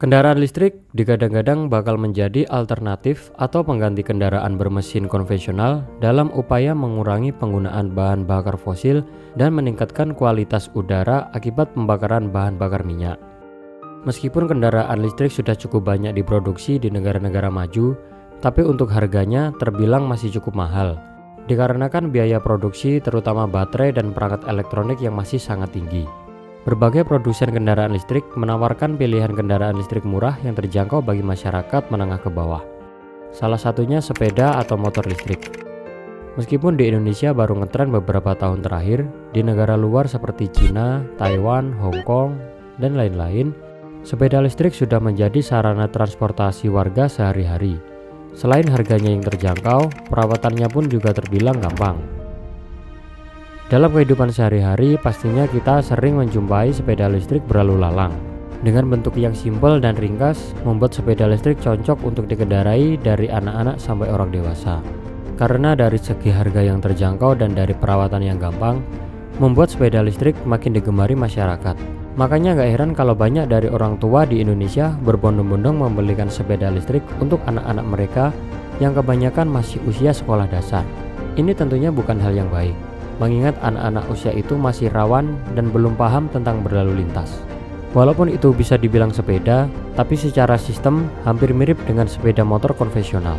Kendaraan listrik digadang-gadang bakal menjadi alternatif atau pengganti kendaraan bermesin konvensional dalam upaya mengurangi penggunaan bahan bakar fosil dan meningkatkan kualitas udara akibat pembakaran bahan bakar minyak. Meskipun kendaraan listrik sudah cukup banyak diproduksi di negara-negara maju, tapi untuk harganya terbilang masih cukup mahal, dikarenakan biaya produksi terutama baterai dan perangkat elektronik yang masih sangat tinggi. Berbagai produsen kendaraan listrik menawarkan pilihan kendaraan listrik murah yang terjangkau bagi masyarakat menengah ke bawah. Salah satunya sepeda atau motor listrik. Meskipun di Indonesia baru ngetren beberapa tahun terakhir, di negara luar seperti Cina, Taiwan, Hong Kong, dan lain-lain, sepeda listrik sudah menjadi sarana transportasi warga sehari-hari. Selain harganya yang terjangkau, perawatannya pun juga terbilang gampang. Dalam kehidupan sehari-hari, pastinya kita sering menjumpai sepeda listrik berlalu lalang. Dengan bentuk yang simpel dan ringkas, membuat sepeda listrik cocok untuk dikendarai dari anak-anak sampai orang dewasa. Karena dari segi harga yang terjangkau dan dari perawatan yang gampang, membuat sepeda listrik makin digemari masyarakat. Makanya gak heran kalau banyak dari orang tua di Indonesia berbondong-bondong membelikan sepeda listrik untuk anak-anak mereka yang kebanyakan masih usia sekolah dasar. Ini tentunya bukan hal yang baik, mengingat anak-anak usia itu masih rawan dan belum paham tentang berlalu lintas. Walaupun itu bisa dibilang sepeda, tapi secara sistem hampir mirip dengan sepeda motor konvensional.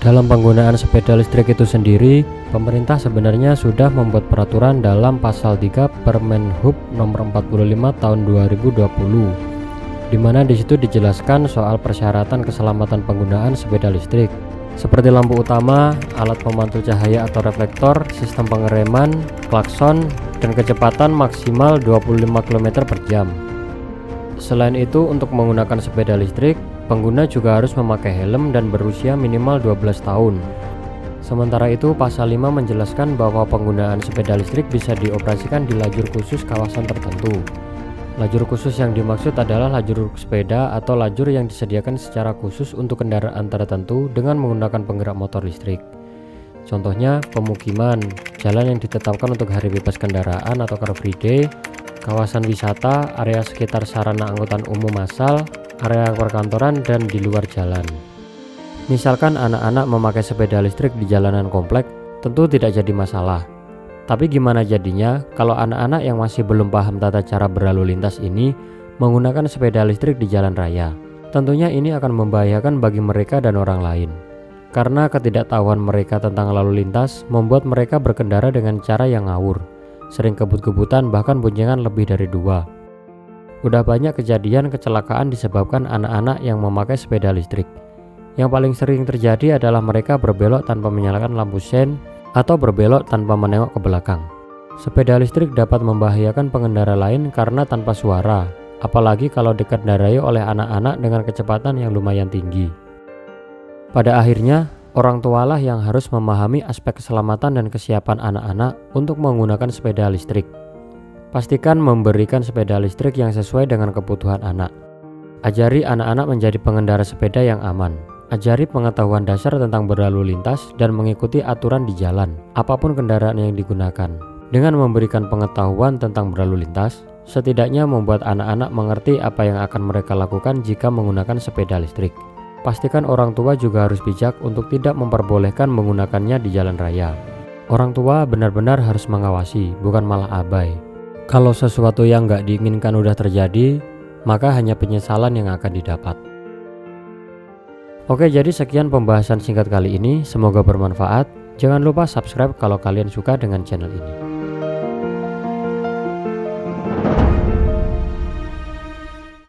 Dalam penggunaan sepeda listrik itu sendiri, pemerintah sebenarnya sudah membuat peraturan dalam pasal 3 Permenhub nomor 45 tahun 2020, di mana di situ dijelaskan soal persyaratan keselamatan penggunaan sepeda listrik, seperti lampu utama, alat pemantul cahaya atau reflektor, sistem pengereman, klakson, dan kecepatan maksimal 25 km per jam. Selain itu, untuk menggunakan sepeda listrik, pengguna juga harus memakai helm dan berusia minimal 12 tahun. Sementara itu, pasal 5 menjelaskan bahwa penggunaan sepeda listrik bisa dioperasikan di lajur khusus kawasan tertentu. Lajur khusus yang dimaksud adalah lajur sepeda atau lajur yang disediakan secara khusus untuk kendaraan tertentu dengan menggunakan penggerak motor listrik. Contohnya pemukiman, jalan yang ditetapkan untuk hari bebas kendaraan atau Car Free Day, kawasan wisata, area sekitar sarana angkutan umum massal, area perkantoran, dan di luar jalan. Misalkan anak-anak memakai sepeda listrik di jalanan komplek, tentu tidak jadi masalah. Tapi gimana jadinya kalau anak-anak yang masih belum paham tata cara berlalu lintas ini menggunakan sepeda listrik di jalan raya? Tentunya ini akan membahayakan bagi mereka dan orang lain. Karena ketidaktahuan mereka tentang lalu lintas membuat mereka berkendara dengan cara yang ngawur, sering kebut-kebutan bahkan boncengan lebih dari 2. Udah banyak kejadian kecelakaan disebabkan anak-anak yang memakai sepeda listrik. Yang paling sering terjadi adalah mereka berbelok tanpa menyalakan lampu sen atau berbelok tanpa menengok ke belakang. Sepeda listrik dapat membahayakan pengendara lain karena tanpa suara, apalagi kalau dikendarai oleh anak-anak dengan kecepatan yang lumayan tinggi. Pada akhirnya, orang tualah yang harus memahami aspek keselamatan dan kesiapan anak-anak untuk menggunakan sepeda listrik. Pastikan memberikan sepeda listrik yang sesuai dengan kebutuhan anak. Ajari anak-anak menjadi pengendara sepeda yang aman. Ajari pengetahuan dasar tentang berlalu lintas dan mengikuti aturan di jalan, apapun kendaraan yang digunakan. Dengan memberikan pengetahuan tentang berlalu lintas, setidaknya membuat anak-anak mengerti apa yang akan mereka lakukan jika menggunakan sepeda listrik. Pastikan orang tua juga harus bijak untuk tidak memperbolehkan menggunakannya di jalan raya. Orang tua benar-benar harus mengawasi, bukan malah abai. Kalau sesuatu yang nggak diinginkan udah terjadi, maka hanya penyesalan yang akan didapat. Oke, jadi sekian pembahasan singkat kali ini, semoga bermanfaat. Jangan lupa subscribe kalau kalian suka dengan channel ini.